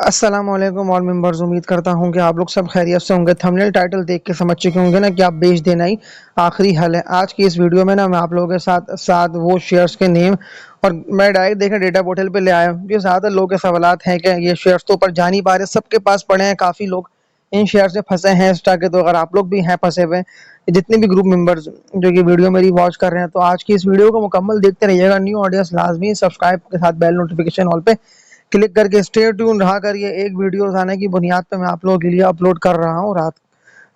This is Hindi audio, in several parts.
अस्सलाम वालेकुम ऑल मेंबर्स। उम्मीद करता हूं कि आप लोग सब खैरियत से होंगे। थंबनेल टाइटल देख के समझ चुके होंगे ना कि आप बेच देना ही आखिरी हल है। आज की इस वीडियो में ना मैं आप लोगों के साथ साथ वो शेयर्स के नेम और मैं डायरेक्ट देखा डेटा पोर्टल पे ले आया हूं कि ज़्यादातर लोगों के सवालात हैं कि ये शेयर्स तो ऊपर जा नहीं पा रहे, सबके पास पड़े हैं, काफ़ी लोग इन शेयर से फंसे हैं इस के। तो अगर आप लोग भी हैं फंसे हुए, जितने भी ग्रुप मेंबर्स जो कि वीडियो मेरी वॉच कर रहे हैं, तो आज की इस वीडियो को मुकम्मल देखते रहिएगा। न्यू ऑडियंस लाजमी सब्सक्राइब के साथ बेल नोटिफिकेशन ऑल पे क्लिक करके स्टे ट्यून रहा करिए। एक वीडियो आने की बुनियाद पे मैं आप लोगों के लिए अपलोड कर रहा हूँ। रात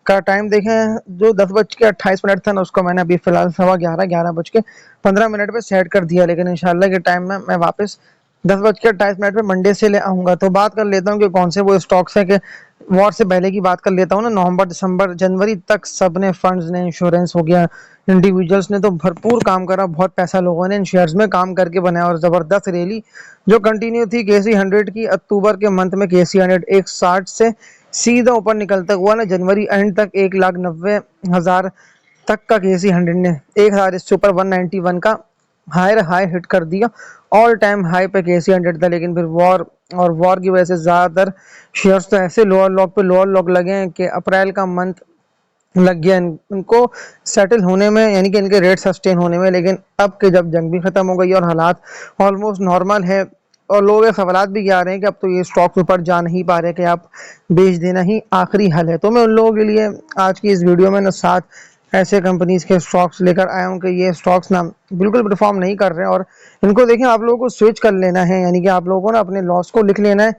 का टाइम देखें, जो 10:28 था ना, उसको मैंने अभी फिलहाल 11:15 पे सेट कर दिया, लेकिन इंशाल्लाह के टाइम में मैं वापस 10:28 पे मंडे से ले आऊँगा। तो बात कर लेता हूँ कि कौन से वो स्टॉक्स हैं। कि वॉर से पहले की बात कर लेता हूँ ना, नवंबर दिसंबर जनवरी तक सब ने, फंड्स ने, इंश्योरेंस हो गया, इंडिविजुअल्स ने तो भरपूर काम करा। बहुत पैसा लोगों ने इन शेयर्स में काम करके बनाया और ज़बरदस्त रैली जो कंटिन्यू थी केसी 100 की। अक्टूबर के मंथ में केसी 100 160 से सीधा ऊपर निकलता हुआ ना जनवरी एंड तक 1,90,000 तक का केसी 100 ने 1,000 इससे ऊपर 191 का हायर हाई हिट कर दिया। ऑल टाइम हाई पे केसी 100 था, लेकिन फिर वॉर की वजह से ज़्यादातर शेयर्स तो ऐसे लोअर लॉक लगे हैं कि अप्रैल का मंथ लग गया इनको सेटल होने में, यानी कि इनके रेट सस्टेन होने में। लेकिन अब के जब जंग भी खत्म हो गई और हालात ऑलमोस्ट नॉर्मल है और लोग ये सवालात भी आ रहे हैं कि अब तो ये स्टॉक्स ऊपर जा नहीं पा रहे, कि आप बेच देना ही आखिरी हल है। तो मैं उन लोगों के लिए आज की इस वीडियो में ना 7 ऐसे कंपनीज के स्टॉक्स लेकर आया हूँ कि ये स्टॉक्स ना बिल्कुल परफॉर्म नहीं कर रहे हैं और इनको देखिए आप लोगों को स्विच कर लेना है। यानी कि आप लोगों को ना अपने लॉस को लिख लेना है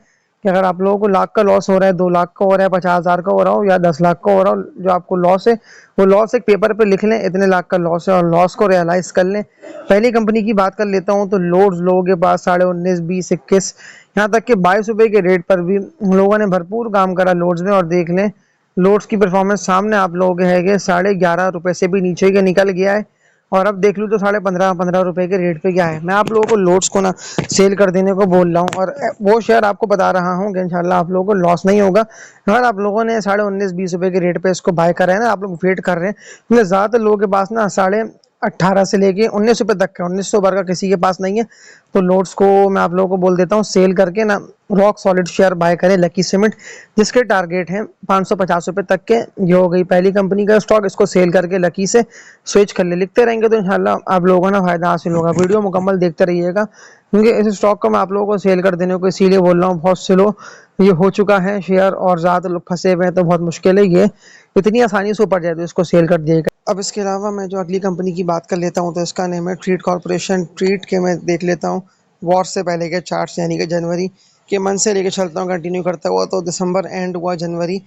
कि अगर आप लोगों को लाख का लॉस हो रहा है, 2 लाख का हो रहा है, 50,000 का हो रहा हो या 10 लाख का हो रहा हो, जो आपको लॉस है वो लॉस एक पेपर पे लिख लें, इतने लाख का लॉस है, और लॉस को रियलाइज कर लें। पहली कंपनी की बात कर लेता हूँ तो लोड्स लोगों के पास 19.5 20 21 यहाँ तक कि 22 रुपए के रेट पर भी लोगों ने भरपूर काम करा लोड्स में। और देख लें लोड्स की परफॉर्मेंस सामने आप लोगों के है कि 11.5 रुपए से भी नीचे के निकल गया है। और अब देख लूँ तो 15.5 रुपए के रेट पे क्या है। मैं आप लोगों को लोड्स को ना सेल कर देने को बोल रहा हूँ और वो शेयर आपको बता रहा हूँ कि इंशाल्लाह आप लोगों को लॉस नहीं होगा। अगर आप लोगों ने 19.5 20 रुपए के रेट पे इसको बाय करा है ना, आप लोग वेट कर रहे हैं, क्योंकि ज़्यादातर लोगों के पास ना 18.5 से लेके 19 रुपए तक का, 1900 का किसी के पास नहीं है। तो लोड्स को मैं आप लोगों को बोल देता हूँ सेल करके ना रॉक सॉलिड शेयर बाय करें लकी सीमेंट, जिसके टारगेट हैं 550 रुपए तक के। ये हो गई पहली कंपनी का स्टॉक, इसको सेल करके लकी से स्विच कर ले। लिखते रहेंगे तो इंशाल्लाह आप लोगों को ना फायदा हासिल होगा। वीडियो मुकम्मल देखते रहिएगा, क्योंकि इस स्टॉक को मैं आप लोगों को सेल कर देने को इसीलिए बोल रहा हूँ। बहुत स्लो ये हो चुका है शेयर और ज़्यादा लोग फंसे हुए हैं, तो बहुत मुश्किल है ये इतनी आसानी से ऊपर जाए, तो इसको सेल कर दिएगा। अब इसके अलावा मैं जो अगली कंपनी की बात कर लेता हूँ तो इसका नेम है ट्रीट कॉर्पोरेशन। ट्रीट के मैं देख लेता हूँ वॉर से पहले के चार्ट्स, यानी कि जनवरी के मंथ से लेके चलता हूँ कंटिन्यू करता हुआ, तो दिसंबर एंड हुआ जनवरी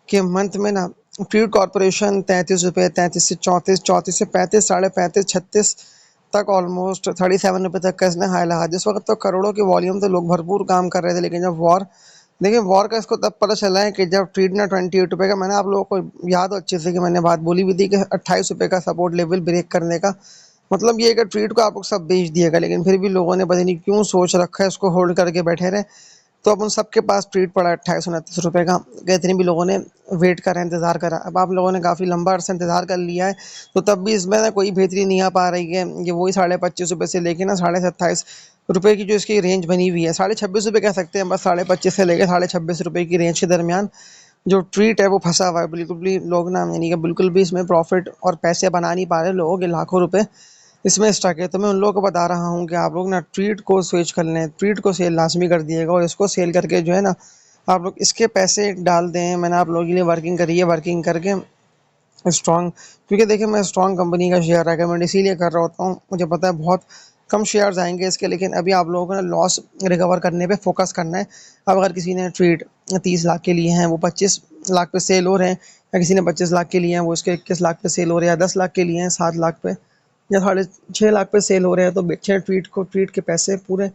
के मंथ में ना ट्रीट कॉर्पोरेशन 33 रुपये, 33 से 34, 34 से 35, 35.5, 36 तक, ऑलमोस्ट 37 रुपये तक का इसने हाई लगा। जिस वक्त तो करोड़ों के वॉल्यूम थे, लोग भरपूर काम कर रहे थे, लेकिन जब वॉर, देखिए वॉर का इसको तब पता चला है कि जब ट्रीट ने 28 रुपये का, मैंने आप लोगों को याद हो अच्छे से कि मैंने बात बोली भी थी कि 28 रुपये का सपोर्ट लेवल ब्रेक करने का मतलब ये है कि ट्रीट को आप लोग सब बेच दिएगा, लेकिन फिर भी लोगों ने पता नहीं क्यों सोच रखा है उसको होल्ड करके बैठे रहे। तो अब उन सबके पास ट्रीट पड़ा 28-29 रुपये का। इतने भी लोगों ने वेट करा, इंतज़ार करा। अब आप लोगों ने काफ़ी लंबा अर्सा इंतज़ार कर लिया है, तो तब भी इसमें ना कोई बेहतरी नहीं आ पा रही है। ये वही 25.5 रुपये से लेके ना 27.5 रुपये की जो इसकी रेंज बनी हुई है, 26.5 रुपये कह सकते हैं, बस 25.5 से लेकर 26.5 रुपये की रेंज के दरमियान जो ट्रीट है वो फंसा हुआ है। बिल्कुल भी लोग ना, यानी कि बिल्कुल भी इसमें प्रॉफिट और पैसे बना नहीं पा रहे लोगों के, लाखों रुपए इसमें स्टक है। तो मैं उन लोगों को बता रहा हूँ कि आप लोग ना ट्रीट को स्विच कर लें, ट्रीट को सेल लाजमी कर दिएगा और इसको सेल करके जो है ना आप लोग इसके पैसे डाल दें। मैंने आप लोगों के लिए वर्किंग करी है, वर्किंग करके स्ट्रॉन्ग, क्योंकि देखिए मैं स्ट्रॉन्ग कंपनी का शेयर रेकमेंड इसीलिए कर रहा होता हूँ, मुझे पता है बहुत कम शेयर्स आएंगे इसके, लेकिन अभी आप लोगों को ना लॉस रिकवर करने पे फोकस करना है। अब अगर किसी ने ट्रीट 30 लाख के लिए हैं, वो 25 लाख पे सेल हो रहे हैं, या किसी ने 25 लाख के लिए हैं वो उसके 21 लाख पे सेल हो रहे हैं, या 10 लाख के लिए हैं 7 लाख पे, या 6.5 लाख पे सेल हो रहे हैं, तो बेचें ट्रीट को। ट्रीट के पैसे पूरे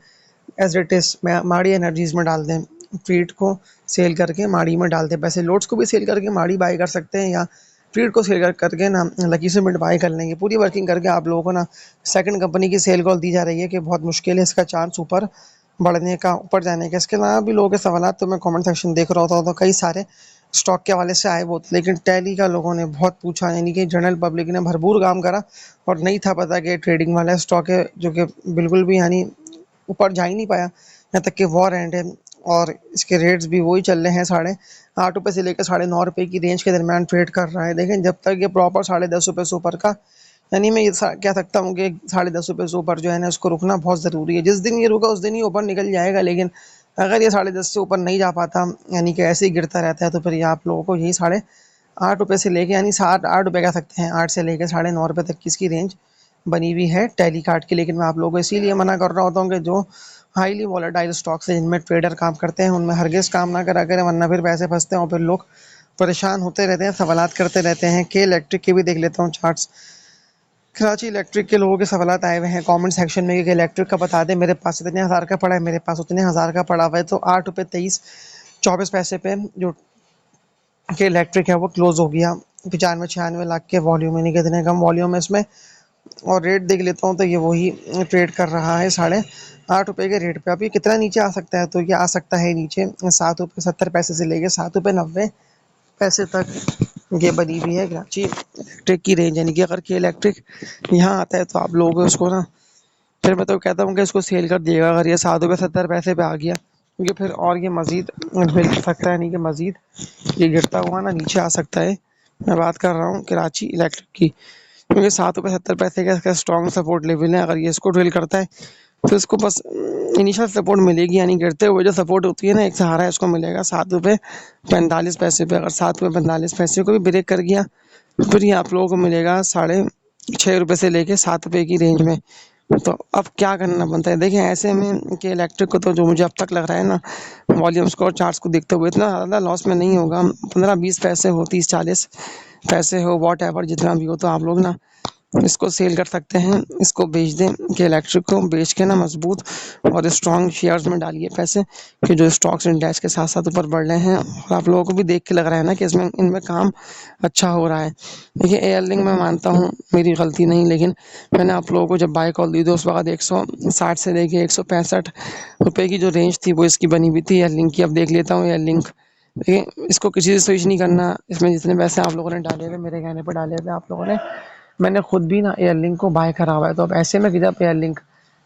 एज इट इज़ माड़ी एनर्जीज में डाल दें, ट्रीट को सेल करके माड़ी में डाल दें पैसे। लोड्स को भी सेल करके माड़ी बाई कर सकते हैं, या ट्रीट को सेल करके ना लकी से मिड बाई कर लेंगे। पूरी वर्किंग करके आप लोगों को ना सेकंड कंपनी की सेल कॉल दी जा रही है कि बहुत मुश्किल है इसका चांस ऊपर बढ़ने का, ऊपर जाने का। इसके अलावा भी लोगों के सवाल तो मैं कमेंट सेक्शन देख रहा था, तो कई सारे स्टॉक के हवाले से आए बहुत, लेकिन टैली का लोगों ने बहुत पूछा, यानी कि जनरल पब्लिक ने भरपूर काम करा और नहीं था पता कि ट्रेडिंग वाला स्टॉक है जो कि बिल्कुल भी यानी ऊपर जा ही नहीं पाया। यहाँ तक कि वॉर एंड है, और इसके रेट्स भी वही चल रहे हैं, ₹8.5 से लेकर ₹9.5 की रेंज के दरमियान ट्रेड कर रहा है। देखें जब तक ये प्रॉपर ₹10.5 से ऊपर का, यानी मैं ये कह सकता हूँ कि ₹10.5 से ऊपर जो है ना इसको रुकना बहुत ज़रूरी है। जिस दिन ये रुका उस दिन ही ऊपर निकल जाएगा, लेकिन अगर ये 10.5 से ऊपर नहीं जा पाता, यानी कि ऐसे ही गिरता रहता है, तो फिर ये आप लोगों को यही ₹8.5 से लेके, यानी ₹8 कह सकते हैं, 8 से लेके ₹9.5 तक की इसकी रेंज बनी हुई है टैली कार्ड की। लेकिन मैं आप लोगों को इसीलिए मना कर रहा होता हूँ कि जो हाईली वॉलेटाइल स्टॉक्स हैं जिनमें ट्रेडर काम करते हैं उनमें हरगिज़ काम ना करा करें, वरना फिर पैसे फंसते हैं और फिर लोग परेशान होते रहते हैं, सवालात करते रहते हैं। के इलेक्ट्रिक के भी देख लेता हूँ चार्ट्स। कराची इलेक्ट्रिक के लोगों के सवालात आए हुए हैं कमेंट सेक्शन में कि इलेक्ट्रिक का बता दें, मेरे पास इतने हज़ार का पड़ा है, मेरे पास उतने हज़ार का पड़ा हुआ है। तो ₹8.23-24 पे जो कि इलेक्ट्रिक है वो क्लोज हो गया 95-96 लाख के वॉल्यूम, यानी कि इतने कम वॉल्यूम है इसमें। और रेट देख लेता हूँ तो ये वही ट्रेड कर रहा है ₹8.5 के रेट पे। अब ये कितना नीचे आ सकता है, तो ये आ सकता है नीचे ₹7.70 से लेके ₹7.90 तक ये बनी हुई है कराची इलेक्ट्रिक की रेंज। यानी कि अगर के इलेक्ट्रिक यहाँ आता है तो आप लोगों को उसको ना, फिर मैं तो कहता हूँ कि इसको सेल कर दिएगा अगर ये ₹7.70 पे आ गया, क्योंकि फिर और ये मज़ीद मिल सकता है, नहीं कि मज़ीद ये गिरता हुआ ना नीचे आ सकता है। मैं बात कर रहा हूँ कराची इलेक्ट्रिक की, क्योंकि ₹7.70 का इसका स्ट्रॉन्ग सपोर्ट लेवल है। अगर ये इसको ड्रिल करता है तो इसको बस इनिशियल सपोर्ट मिलेगी, यानी गिरते हुए जो सपोर्ट होती है ना, एक सहारा इसको मिलेगा ₹7.45 पे। अगर ₹7.45 को भी ब्रेक कर गया तो फिर ये आप लोगों को मिलेगा ₹6.5 से लेके ₹7 की रेंज में। तो अब क्या करना बनता है, देखिए ऐसे में कि इलेक्ट्रिक को तो जो मुझे अब तक लग रहा है ना, वॉल्यूम्स को और चार्ट्स को देखते हुए इतना ज़्यादा लॉस में नहीं होगा। 15-20 पैसे हो, 30-40 पैसे हो, वॉट एवर जितना भी हो, तो आप लोग ना इसको सेल कर सकते हैं, इसको बेच दें। कि इलेक्ट्रिक को बेच के ना मजबूत और स्ट्रॉन्ग शेयर्स में डालिए पैसे, कि जो स्टॉक्स इंडेक्स के साथ साथ ऊपर बढ़ रहे हैं, और आप लोगों को भी देख के लग रहा है ना कि इसमें इनमें काम अच्छा हो रहा है। देखिए एयरलिंक मैं मानता हूँ मेरी गलती नहीं, लेकिन मैंने आप लोगों को जब बाय कॉल दी थी उस वक्त 160 से लेके ₹165 की जो रेंज थी वो इसकी बनी हुई थी एयरलिंक की। अब देख लेता हूँ एयरलिंक, देखिए इसको किसी से स्विच नहीं करना। इसमें जितने पैसे आप लोगों ने डाले हुए, मेरे कहने पर डाले हुए आप लोगों ने, मैंने खुद भी ना एयरलिंक को बाय करा हुआ है। तो अब ऐसे में कि जब एयरलिंक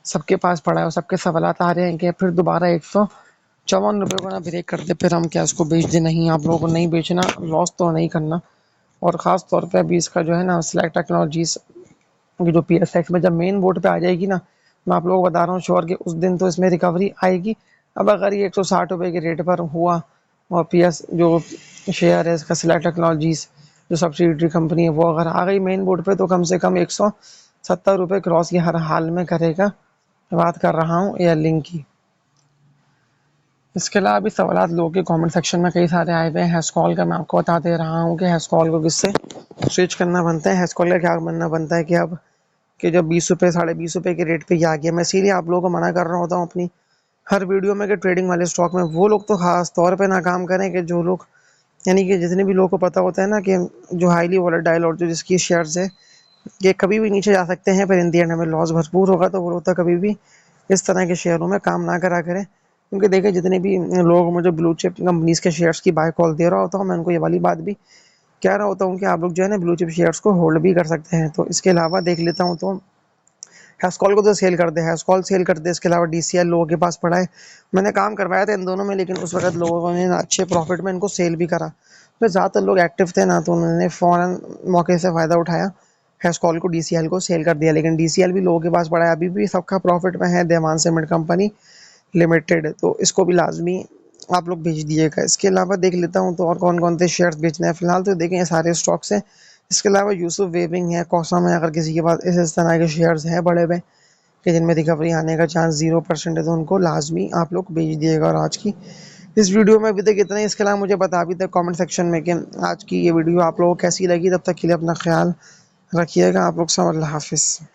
सबके पास पड़ा है और सबके सवालात आ रहे हैं कि फिर दोबारा ₹154 को ना ब्रेक कर दे, फिर हम क्या इसको बेच दें? नहीं, आप लोगों को नहीं बेचना, लॉस तो नहीं करना। और ख़ास तौर पे अभी इसका जो है ना सिलेक्ट टेक्नोलॉजीज की जो PSX में जब मेन बोर्ड पे आ जाएगी ना, मैं आप लोगों को बता रहा हूँ श्योर कि उस दिन तो इसमें रिकवरी आएगी। अब अगर ये ₹160 के रेट पर हुआ और PS जो शेयर है इसका सिलेक्ट टेक्नोलॉजीज जो सब्सिडरी कंपनी है वो अगर आ गई मेन बोर्ड पे, तो कम से कम ₹170 क्रॉस ये हर हाल में करेगा। बात कर रहा हूँ एयरलिंक की। इसके अलावा भी सवालात लोगों के कमेंट सेक्शन में कई सारे आए हुए हैं। हैशकॉल का मैं आपको बता दे रहा हूँ कि हैशकॉल को किससे स्विच करना बनता है। हैशकॉल का क्या बनना बनता है कि अब कि जब ₹20 ₹20.5 के रेट पे ये आ गया, मैं इसीलिए आप लोगों को मना कर रहा होता हूँ अपनी हर वीडियो में कि ट्रेडिंग वाले स्टॉक में वो लोग तो खास तौर पे ना काम करें कि जो लोग, यानी कि जितने भी लोगों को पता होता है ना कि जो हाईली वोलेटाइल और जो जिसकी शेयर्स है ये कभी भी नीचे जा सकते हैं, पर इन दी एंड हमें लॉस भरपूर होगा, तो वो लोग तो कभी भी इस तरह के शेयरों में काम ना करा करें। क्योंकि देखिए जितने भी लोग मुझे ब्लू चिप कंपनीज के शेयर्स की बाय कॉल दे रहा होता हूँ, मैं उनको ये वाली बात भी कह रहा होता हूँ कि आप लोग जो है ना ब्लू चिप शेयर्स को होल्ड भी कर सकते हैं। तो इसके अलावा देख लेता हूँ तो हैशकॉल को तो सेल कर दे, हैशकॉल सेल कर दे। इसके अलावा DCL लोगों के पास पड़ा है, मैंने काम करवाया था इन दोनों में, लेकिन उस वक्त लोगों ने ना अच्छे प्रॉफिट में इनको सेल भी करा। फिर ज़्यादातर लोग एक्टिव थे ना, तो उन्होंने फ़ौरन मौके से फ़ायदा उठाया, हैशकॉल को DCL को सेल कर दिया। लेकिन DCL भी लोगों के पास पड़ा है, अभी भी सबका प्रॉफिट में है देवान सीमेंट कंपनी लिमिटेड, तो इसको भी लाजमी आप लोग भेज दीजिएगा। इसके अलावा देख लेता हूँ तो और कौन कौन से शेयर्स बेचने हैं। फिलहाल तो देखें ये सारे स्टॉक्स हैं। इसके अलावा यूसुफ वेविंग है, कॉसम है, अगर किसी के पास इस तरह के शेयर्स हैं बड़े में कि जिनमें रिकवरी आने का चांस 0% है, तो उनको लाजमी आप लोग भेज दिएगा। और आज की इस वीडियो में अभी तक इतना ही। इसके अलावा मुझे बता भी तक कमेंट सेक्शन में कि आज की ये वीडियो आप लोगों को कैसी लगी। तब तक के लिए अपना ख्याल रखिएगा। आप लोग सब अल्लाह हाफिज़।